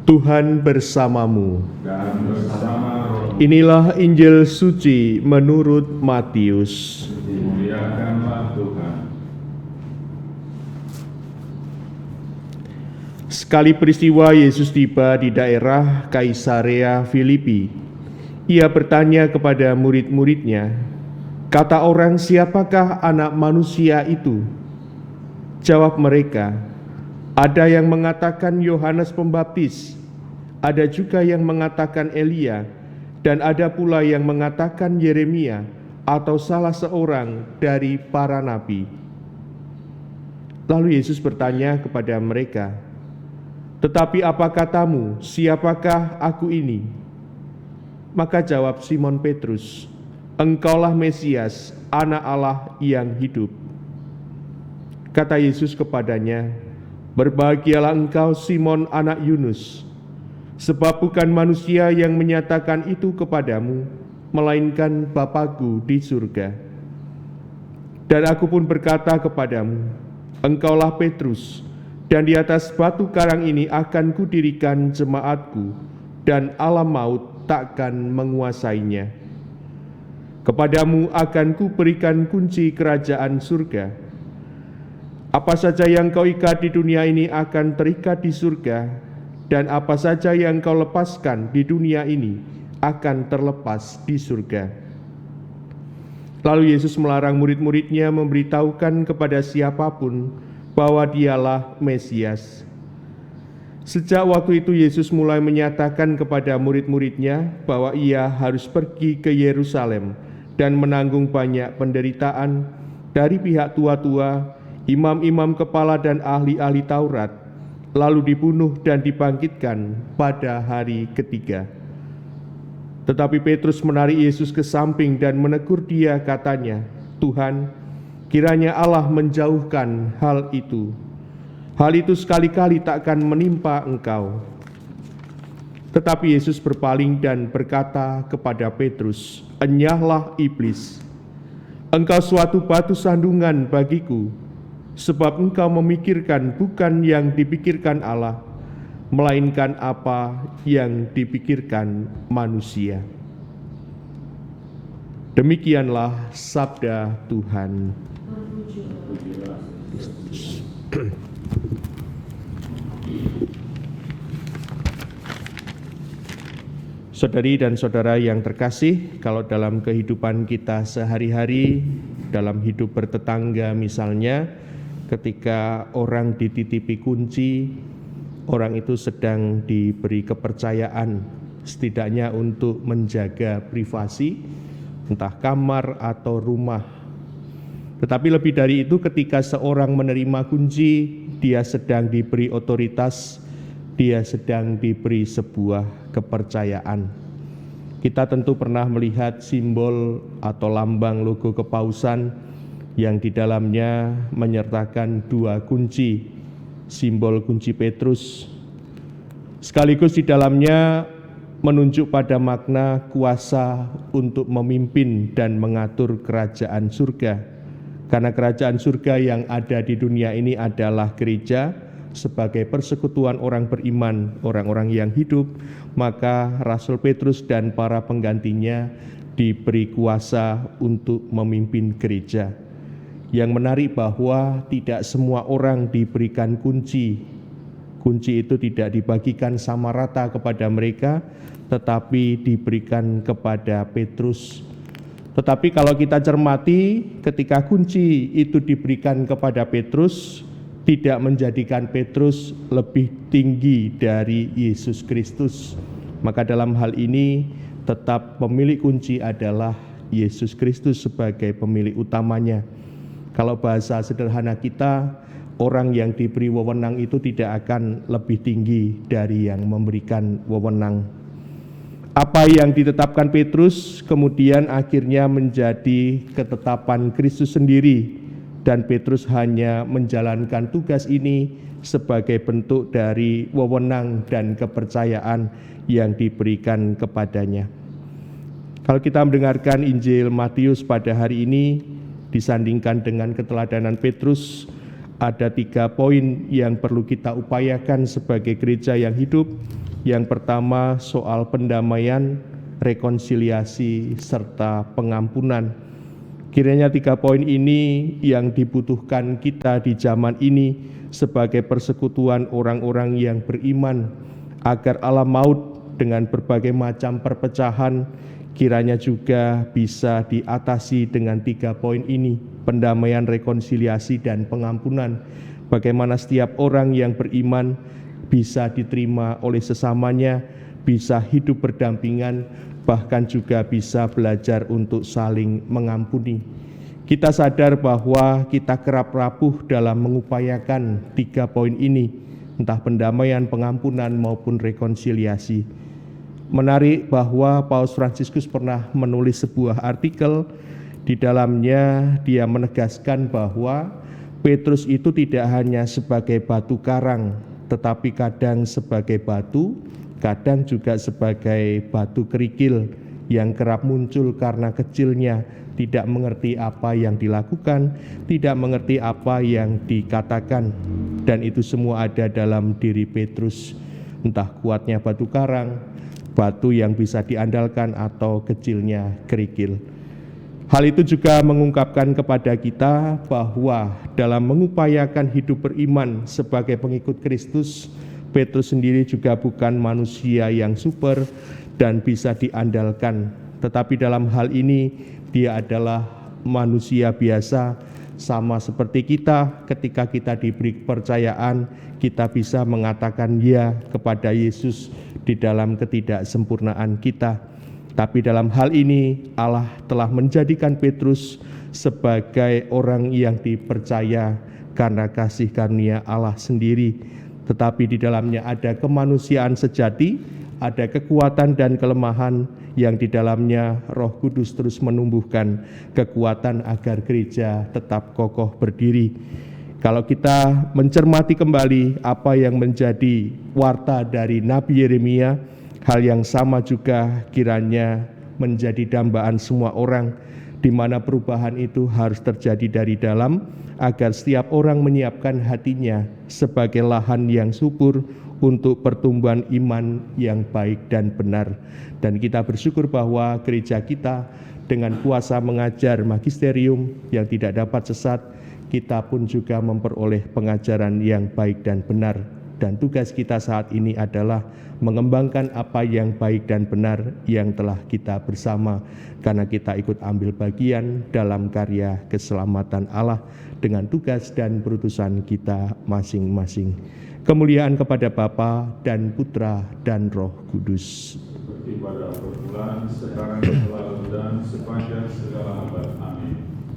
Tuhan bersamamu. Dan bersama roh. Inilah Injil suci menurut Matius. Dimuliakanlah Tuhan. Sekali peristiwa Yesus tiba di daerah Kaisarea Filipi. Ia bertanya kepada murid-muridnya, "Kata orang, siapakah anak manusia itu?" Jawab mereka, "Ada yang mengatakan Yohanes Pembaptis, ada juga yang mengatakan Elia, dan ada pula yang mengatakan Yeremia atau salah seorang dari para nabi." Lalu Yesus bertanya kepada mereka, "Tetapi apa katamu, siapakah aku ini?" Maka jawab Simon Petrus, "Engkaulah Mesias, Anak Allah yang hidup." Kata Yesus kepadanya, "Berbahagialah engkau Simon anak Yunus, sebab bukan manusia yang menyatakan itu kepadamu, melainkan Bapa-Ku di surga. Dan aku pun berkata kepadamu, engkaulah Petrus, dan di atas batu karang ini akan kudirikan jemaat-Ku, dan alam maut takkan menguasainya. Kepadamu akan kuberikan kunci kerajaan surga. Apa saja yang kau ikat di dunia ini akan terikat di surga, dan apa saja yang kau lepaskan di dunia ini akan terlepas di surga." Lalu Yesus melarang murid-muridnya memberitahukan kepada siapapun bahwa dialah Mesias. Sejak waktu itu Yesus mulai menyatakan kepada murid-muridnya bahwa ia harus pergi ke Yerusalem dan menanggung banyak penderitaan dari pihak tua-tua, imam-imam kepala dan ahli-ahli Taurat, lalu dibunuh dan dibangkitkan pada hari ketiga. Tetapi Petrus menarik Yesus ke samping dan menegur dia, katanya, "Tuhan, kiranya Allah menjauhkan hal itu. Hal itu sekali-kali takkan menimpa engkau." Tetapi Yesus berpaling dan berkata kepada Petrus, "Enyahlah iblis, engkau suatu batu sandungan bagiku, sebab engkau memikirkan bukan yang dipikirkan Allah, melainkan apa yang dipikirkan manusia." Demikianlah sabda Tuhan. Saudari dan saudara yang terkasih, kalau dalam kehidupan kita sehari-hari, dalam hidup bertetangga misalnya, ketika orang dititipi kunci, orang itu sedang diberi kepercayaan, setidaknya untuk menjaga privasi, entah kamar atau rumah. Tetapi lebih dari itu, ketika seorang menerima kunci, dia sedang diberi otoritas, dia sedang diberi sebuah kepercayaan. Kita tentu pernah melihat simbol atau lambang logo kepausan yang di dalamnya menyertakan dua kunci, simbol kunci Petrus. Sekaligus di dalamnya menunjuk pada makna kuasa untuk memimpin dan mengatur kerajaan surga. Karena kerajaan surga yang ada di dunia ini adalah gereja, sebagai persekutuan orang beriman, orang-orang yang hidup, maka Rasul Petrus dan para penggantinya diberi kuasa untuk memimpin gereja. Yang menarik bahwa tidak semua orang diberikan kunci. Kunci itu tidak dibagikan sama rata kepada mereka, tetapi diberikan kepada Petrus. Tetapi kalau kita cermati, ketika kunci itu diberikan kepada Petrus, tidak menjadikan Petrus lebih tinggi dari Yesus Kristus. Maka dalam hal ini tetap pemilik kunci adalah Yesus Kristus sebagai pemilik utamanya. Kalau bahasa sederhana kita, orang yang diberi wewenang itu tidak akan lebih tinggi dari yang memberikan wewenang. Apa yang ditetapkan Petrus kemudian akhirnya menjadi ketetapan Kristus sendiri, dan Petrus hanya menjalankan tugas ini sebagai bentuk dari wewenang dan kepercayaan yang diberikan kepadanya. Kalau kita mendengarkan Injil Matius pada hari ini, disandingkan dengan keteladanan Petrus, ada 3 poin yang perlu kita upayakan sebagai gereja yang hidup. Yang pertama soal pendamaian, rekonsiliasi, serta pengampunan. Kiranya 3 poin ini yang dibutuhkan kita di zaman ini sebagai persekutuan orang-orang yang beriman, agar alam maut dengan berbagai macam perpecahan kiranya juga bisa diatasi dengan 3 poin ini: pendamaian, rekonsiliasi, dan pengampunan. Bagaimana setiap orang yang beriman bisa diterima oleh sesamanya, bisa hidup berdampingan, bahkan juga bisa belajar untuk saling mengampuni. Kita sadar bahwa kita kerap rapuh dalam mengupayakan 3 poin ini, entah pendamaian, pengampunan, maupun rekonsiliasi. Menarik bahwa Paus Fransiskus pernah menulis sebuah artikel. Di dalamnya dia menegaskan bahwa Petrus itu tidak hanya sebagai batu karang, tetapi kadang sebagai batu, kadang juga sebagai batu kerikil yang kerap muncul karena kecilnya, tidak mengerti apa yang dilakukan, tidak mengerti apa yang dikatakan. Dan itu semua ada dalam diri Petrus, entah kuatnya batu karang, batu yang bisa diandalkan, atau kecilnya kerikil. Hal itu juga mengungkapkan kepada kita bahwa dalam mengupayakan hidup beriman sebagai pengikut Kristus, Petrus sendiri juga bukan manusia yang super dan bisa diandalkan. Tetapi dalam hal ini dia adalah manusia biasa, sama seperti kita. Ketika kita diberi kepercayaan, kita bisa mengatakan ya kepada Yesus di dalam ketidaksempurnaan kita. Tapi dalam hal ini Allah telah menjadikan Petrus sebagai orang yang dipercaya karena kasih karunia Allah sendiri. Tetapi di dalamnya ada kemanusiaan sejati, ada kekuatan dan kelemahan yang di dalamnya Roh Kudus terus menumbuhkan kekuatan agar gereja tetap kokoh berdiri. Kalau kita mencermati kembali apa yang menjadi warta dari Nabi Yeremia, hal yang sama juga kiranya menjadi dambaan semua orang, di mana perubahan itu harus terjadi dari dalam, agar setiap orang menyiapkan hatinya sebagai lahan yang subur untuk pertumbuhan iman yang baik dan benar. Dan kita bersyukur bahwa gereja kita dengan kuasa mengajar magisterium yang tidak dapat sesat, kita pun juga memperoleh pengajaran yang baik dan benar. Dan tugas kita saat ini adalah mengembangkan apa yang baik dan benar yang telah kita bersama, karena kita ikut ambil bagian dalam karya keselamatan Allah dengan tugas dan perutusan kita masing-masing. Kemuliaan kepada Bapa dan Putra dan Roh Kudus. Seperti pada permulaan, sekarang dan selalu